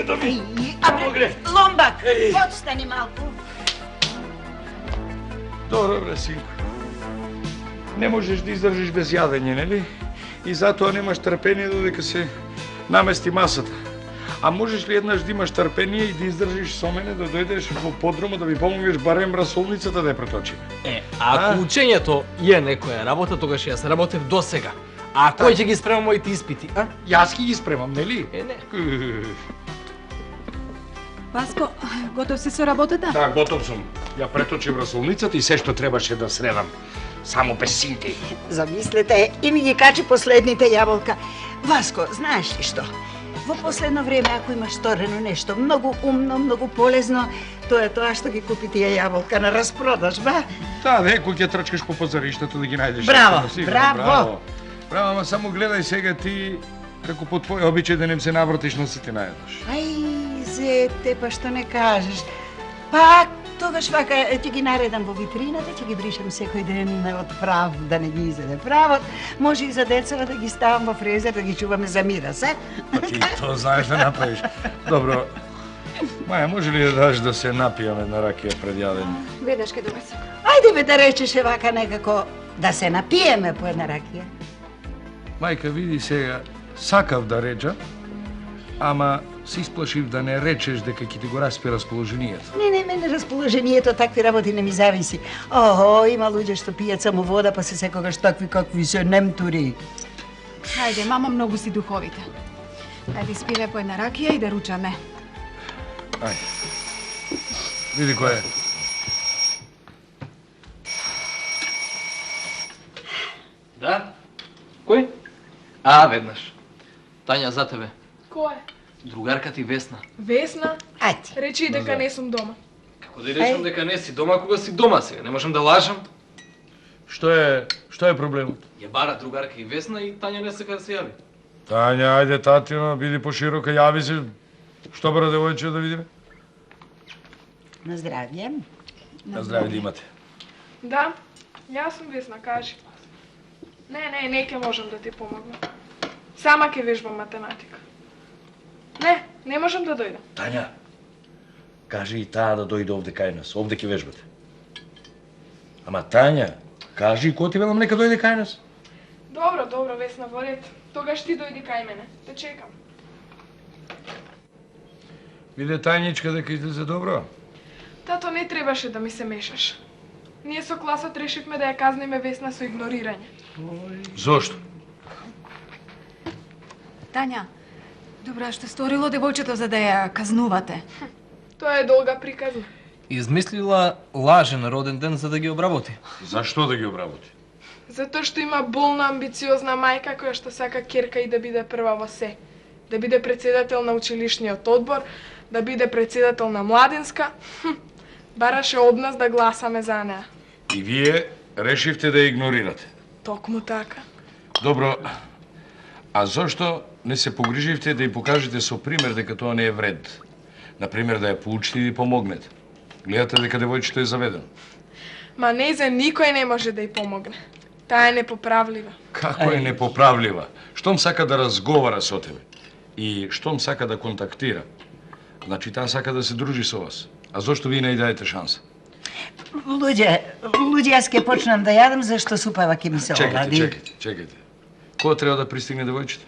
да ми помогне. Ломбак, подстани малку. Добро, бре, синко. Не можеш да издржиш без јадење, нели? И затоа немаш трпение додека се намести масата. А можеш ли еднаш да имаш трпение и да издржиш со мене да дојдеш во подрума да ми помогнеш барем расолницата да ја преточиме? Ако учењето е некоја работа, тогаш јас работев досега. А кој ќе ги спрема моите испити, а? Јас ги спремам, нели? Не. Васко, готов си со работата? Да, готов сум. Ја преточив расолницата и се што требаше да средам. Само без синти. Замислете, и ми ги качи последните јаболка. Васко, знаеш ли што? Во последно време, ако имаш сторено нешто многу умно, многу полезно, тоа е тоа што ги купи тие јаболка на распродаж, ба? Да, кога ќе трчкаш по пазариштето да ги најдеш. Браво, Сигурно, браво. Браво, ама само гледај сега ти, како по твој обичај да не се навртиш на сите наеднаш. Ај, зете, па што не кажеш? Па, тогаш вака ќе ги наредам во витрината, ќе ги бришам секој ден од прав, да не ги изеде правот. Може и за децава да ги ставам во фрезер, да ги чуваме за мирас, а? Па ти тоа знаеш да направиш. Добро, Маја, може ли да даш да се напијаме на ракија пред јадење? Веднаш ке донесам. Ајде бе да речеше вака некако да се напиеме по една ракија. Мајка, види сега, сакав да речам, ама се исплашив да не речеш дека ќе ти го распи расположението. Не, мене расположението, такви работи не ми зависи. Охо, има луѓе што пијат само вода, па се секогаш такви какви се немтури. Ајде, мама многу си духовита. Ајде, спиме по една ракија и да ручаме. Ајде. Види кој е. Да? Кој? А, веднаш. Тања, за тебе. Кој е? Другарка ти Весна. Весна? Ајде. Речи дека не сум дома. Како да речам дека не си дома, кога си дома сега? Не можам да лажам. Што е проблемот? Ја бара другарка и Весна и Тања не сака да се јави. Тања, ајде татино, биди поширока, јави се. Што бара девојче да видиме? На здравје. На здравје да имате. Да, јас сум Весна, кажи. Не ќе можам да ти помогнам. Сама ќе вежбам математика. Не можам да дојдам. Тања, кажи и таа да дојде овде кај нас. Овде ќе вежбате. Ама Тања, кажи и кој ти велам нека дојде кај нас. Добро, Весна, во ред. Тогаш ти дојди кај мене. Те чекам. Биде Тањичка дека излезе добро. Тато, не требаше да ми се мешаш. Ние со класот решивме да ја казниме Весна со игнорирање. Зошто? Тања, добра, што сторило девојчето за да ја казнувате? Тоа е долга приказна. Измислила лажен роден ден за да ги обработи. Зашто да ги обработи? Затоа што има болна, амбициозна мајка која што сака ќерка и да биде прва во се. Да биде председател на училишниот одбор, да биде председател на младинска. Бараше од нас да гласаме за неа. И вие решивте да ја игнорирате. Токму така. Добро, а зошто не се погриживте да ја покажете со пример дека тоа не е вред? Например, да ја поучите и помогнете. Гледате дека девојчето е заведено. Ма не за никој не може да ја помогне. Таа е непоправлива. Како е непоправлива? Штом сака да разговара со тебе и штом сака да контактира, значи таа сака да се дружи со вас. А зошто вие не ја дајете шанса? Луѓе, јас ќе почнам да јадам, зашто супава ќе ми се олади. Чекајте. Кога треба да пристигне девојчето?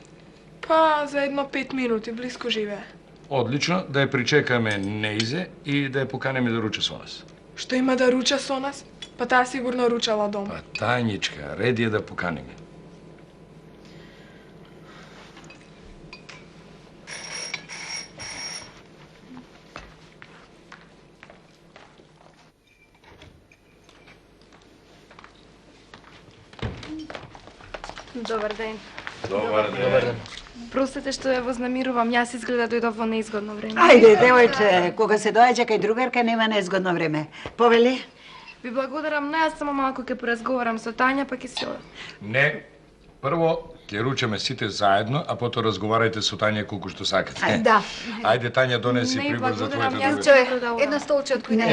Па, за едно 5 минути, близко живее. Одлично, да ја причекаме неизе и да ја поканеме да руча со нас. Што има да руча со нас? Па таа сигурно ручала дома. Па Тањичка, ред е да поканиме. Добар ден. Добар ден. Простете што ја вознамирувам, јас изгледа дојдов во неизгодно време. Ајде, девојче, кога се доаѓа кај другарка нема неизгодно време. Повели? Ви благодарам, но јас само малку ќе поразговарам со Тања, па ќе се одам. Не, прво ќе ручаме сите заедно, а потоа разговарајте со Тања колку што сакате. Да. Ајде Тања, донеси Не, прибор за благодарам, твојата јас другарка. ќе едно столче од кој Не.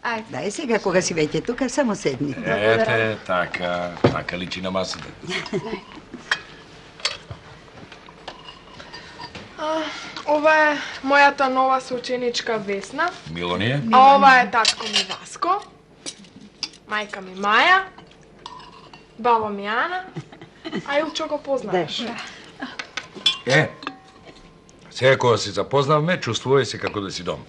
Ајде. Дај сега кога си веќе тука, само седни. Ете, така личи на масата. Ова е мојата нова соученичка Весна, Милонија? а ова е татко ми Васко, мајка ми Маја, баба ми Ана, а Илчо го познаваш. Сега кога се запознавме, чувствувај се како да си дом.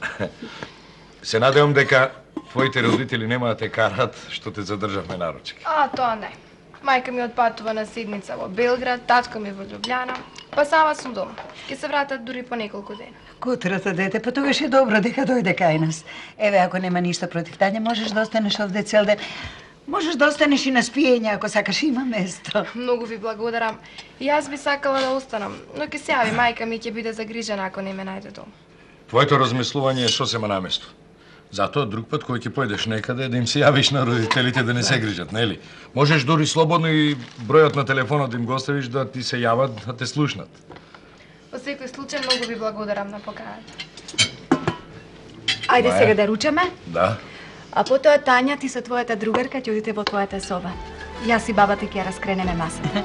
Се надевам дека твоите родители нема да те карат што те задржавме на ручек. А, тоа не. Мајка ми отпатува на седмица во Белград, татко ми во Љубљана, па сама сум дома. Ке се вратат дури по неколку дена. Кутрата, дете, па тогаш е добро дека дојде кај нас. Еве, ако нема ништо против Тања, можеш да останеш овде цел ден. Можеш да останеш и на спиење, ако сакаш, има место. Многу ви благодарам. И јас би сакала да останам, но ќе се јави мајка ми ќе биде загрижена ако не ме најде дома. Твоето размислување е сосема на место. Затоа друг пат кој ќе појдеш некаде да им се јавиш на родителите да не се грижат, нели? Можеш дури слободно и бројот на телефонот да им го оставиш да ти се јават, да те слушнат. Во секој случај многу ви благодарам на поканата. Ајде сега да ручаме. Да. А потоа Тања, ти со твојата другарка ќе одите во твојата соба. Јас и бабата ќе ја раскренеме масата.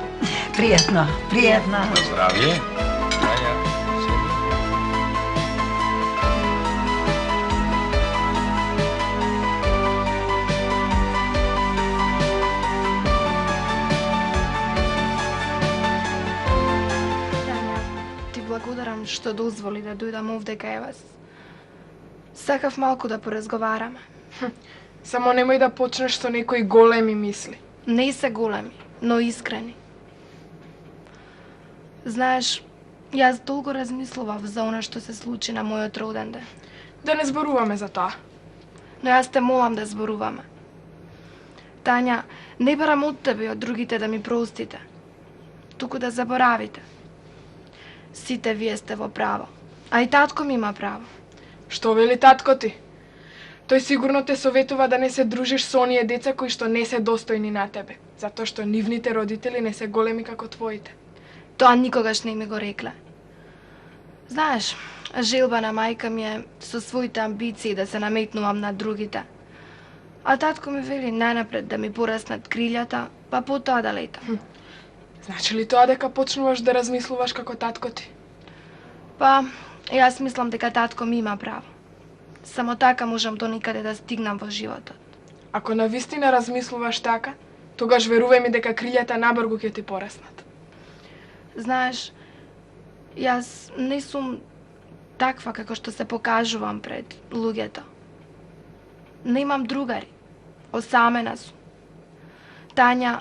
Пријатно, пријатно. На здравје. Тања, седи. Тања, ти благодарам што дозволи да дојдам овде кај вас. Сакав малку да поразговараме. Само немој да почнеш со некои големи мисли. Не се големи, но искрени. Знаеш, јас долго размислував за она што се случи на мојот роден ден. Да не зборуваме за тоа. Но јас те молам да зборуваме. Тања, не барам од тебе и од другите да ми простите, туку да заборавите. Сите вие сте во право, а и татко ми има право. Што вели татко ти? Тој сигурно те советува да не се дружиш со оние деца кои што не се достојни на тебе, затоа што нивните родители не се големи како твоите. Тоа никогаш не ми го рекле. Знаеш, желба на мајка ми е со своите амбиции да се наметнувам на другите. А татко ми вели најнапред да ми пораснат крилјата, па потоа да летам. Значи ли тоа дека почнуваш да размислуваш како татко ти? Па, јас мислам дека татко ми има право. Само така можам до никаде да стигнам во животот. Ако навистина размислуваш така, тогаш верувај ми дека крилјата набргу ќе ти пораснат. Знаеш, јас не сум таква како што се покажувам пред луѓето. Немам другари. Осамена сум. Тања,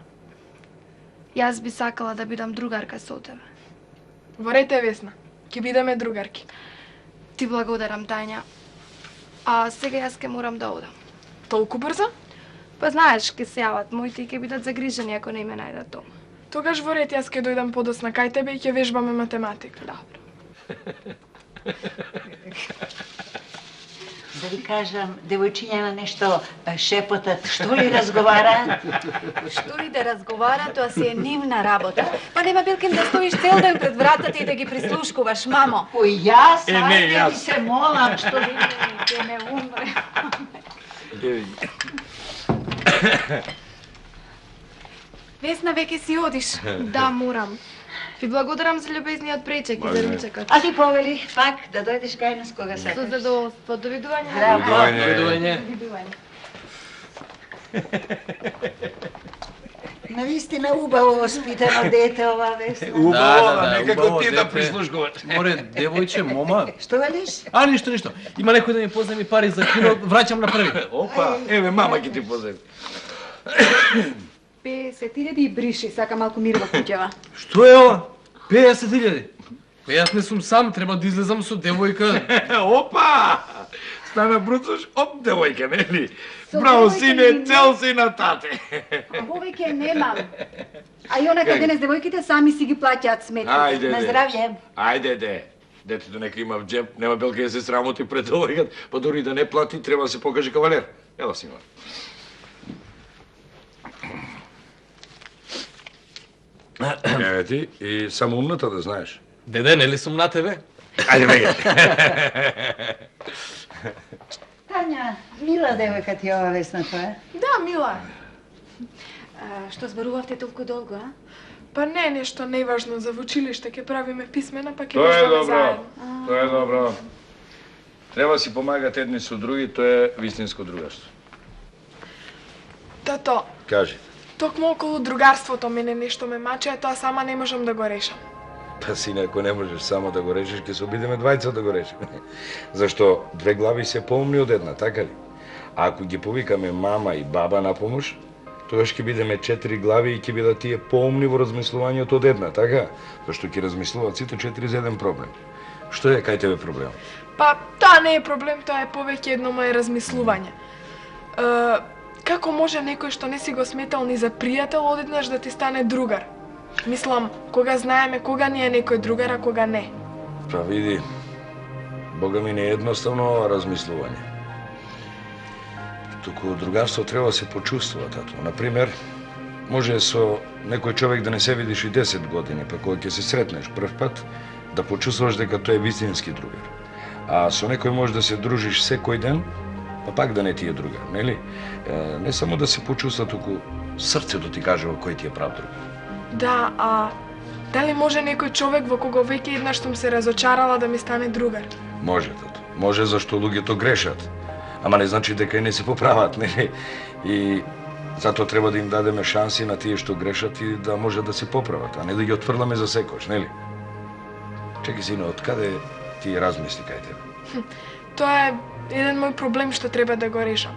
јас би сакала да бидам другарка со тебе. Во ред е, Весна, ќе бидеме другарки. Ти благодарам, Тања. А сега јас ке морам да одам. Толку брзо? Па знаеш, ке се јават моите и ке бидат загрижени ако не ме најдат дома. Тогаш во ред јас ке дојдам подосна кај тебе и ќе вежбаме математика. Добро. Да ви кажам, девојчиња нешто шепотат, што ли разговараат? Што ли да разговара, тоа си е нивна работа. Па нема билким да стоиш цел ден пред вратата и да ги прислушкуваш, мамо. Кој јас, не, ајде јас. ви се молам, што ли... Ќе не умре. Весна, веќе си одиш. Да, морам. Ви благодарам за љубезниот пречек и за ручекот. А ти повели пак да дојдеш кај нас кога Со сакаш. задоволство. Довидување. Здраво. Довидување. Навистина убаво воспитано дете ова Весна. Убаво, да, некако убаво ти да дете. прислушкуваш. Море, девојче, мома. Што велиш? А, ништо. Има некој да ми поземи пари за кино, враќам на први. Опа, еве мама ќе ти поземи. 50.000 и бриши, сака малку мир во куќава. Што е ова? 50.000. Па јас не сум сам, треба да излезам со девојка. Опа! Стана бруцош од девојка, нели? Со Браво, девојка сине, не цел си на тате. А вовеќе немам. А и онака денес девојките сами си ги плаќаат сметките. Ајде, На де. здравје. Ајде, де. Детето нека има в джеб, нема белка да се срамоти пред девојката, па дури да не плати, треба да се покаже кавалер. Ела си има. Еве ти, и само умната да знаеш. Деде, нели сум на тебе? Ајде, беге. Тања, мила девојка ти ова Весна тоа е. Да, мила. Што зборувавте толку долго, а? Па не нешто неважно за во училиште, ќе правиме писмена, па ќе Тоа е можеме добро. заедно. Тоа е добро. Треба си помагат едни со други, тоа е вистинско другарство. Тато, Кажи. токму околу другарството мене нешто ме маче, а тоа сама не можам да го решам. Па сине, ако не можеш само да го решиш, ќе се обидеме двајца да го решиме. Зашто две глави се поумни од една, така ли? А ако ги повикаме мама и баба на помош, тогаш ќе бидеме 4 глави и ќе бидат тие поумни во размислувањето од една, така? Зашто ќе размислуваат сите 4 за еден проблем. Што е кај тебе проблем? Па, тоа не е проблем, тоа е повеќе едно мое размислување. Како може некој што не си го сметал ни за пријател одеднаш да ти стане другар? Мислам, кога знаеме кога ни е некој другар, а кога не. Па види, Бога ми не е едноставно ова размислување. Туку другарство треба да се почувствува, тато. Например, може со некој човек да не се видиш и 10 години, па кога ќе се сретнеш прв пат, да почувствуваш дека тој е вистински другар. А со некој може да се дружиш секој ден, па пак да не ти е другар, нели? Не само да се почувства, туку срцето ти кажува кој ти е прав другар. Да, а дали може некој човек во кого веќе еднаш сум се разочарала да ми стане другар? Може, тато. Може зашто луѓето грешат. Ама не значи дека и не се поправат, нели? И затоа треба да им дадеме шанси на тие што грешат и да може да се поправат, а не да ги отфрламе за секојаш, нели? Чекај сино, од каде ти размисли кај тебе? Тоа е еден мој проблем што треба да го решам.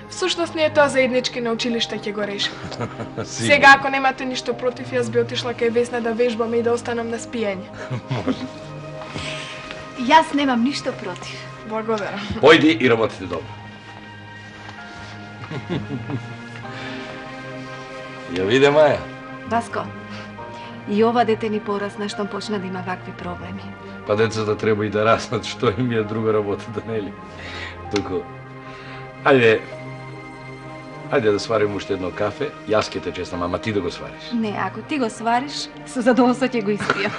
Всушност не е тоа заеднички на училиште ќе го решам. Сега ако немате ништо против, јас би отишла кај Весна да вежбам и да останам на спиење. Може. Јас немам ништо против. Благодарам. Појди и работите добро. Ја виде, Маја. Васко, и ова дете ни порасна што почна да има вакви проблеми. Па децата треба и да раснат, што им е друга работа, нели? Туку, ајде да сварим уште едно кафе, јас ќе те честам, ама ти да го свариш. Не, ако ти го свариш, со задоволство ќе го испијам.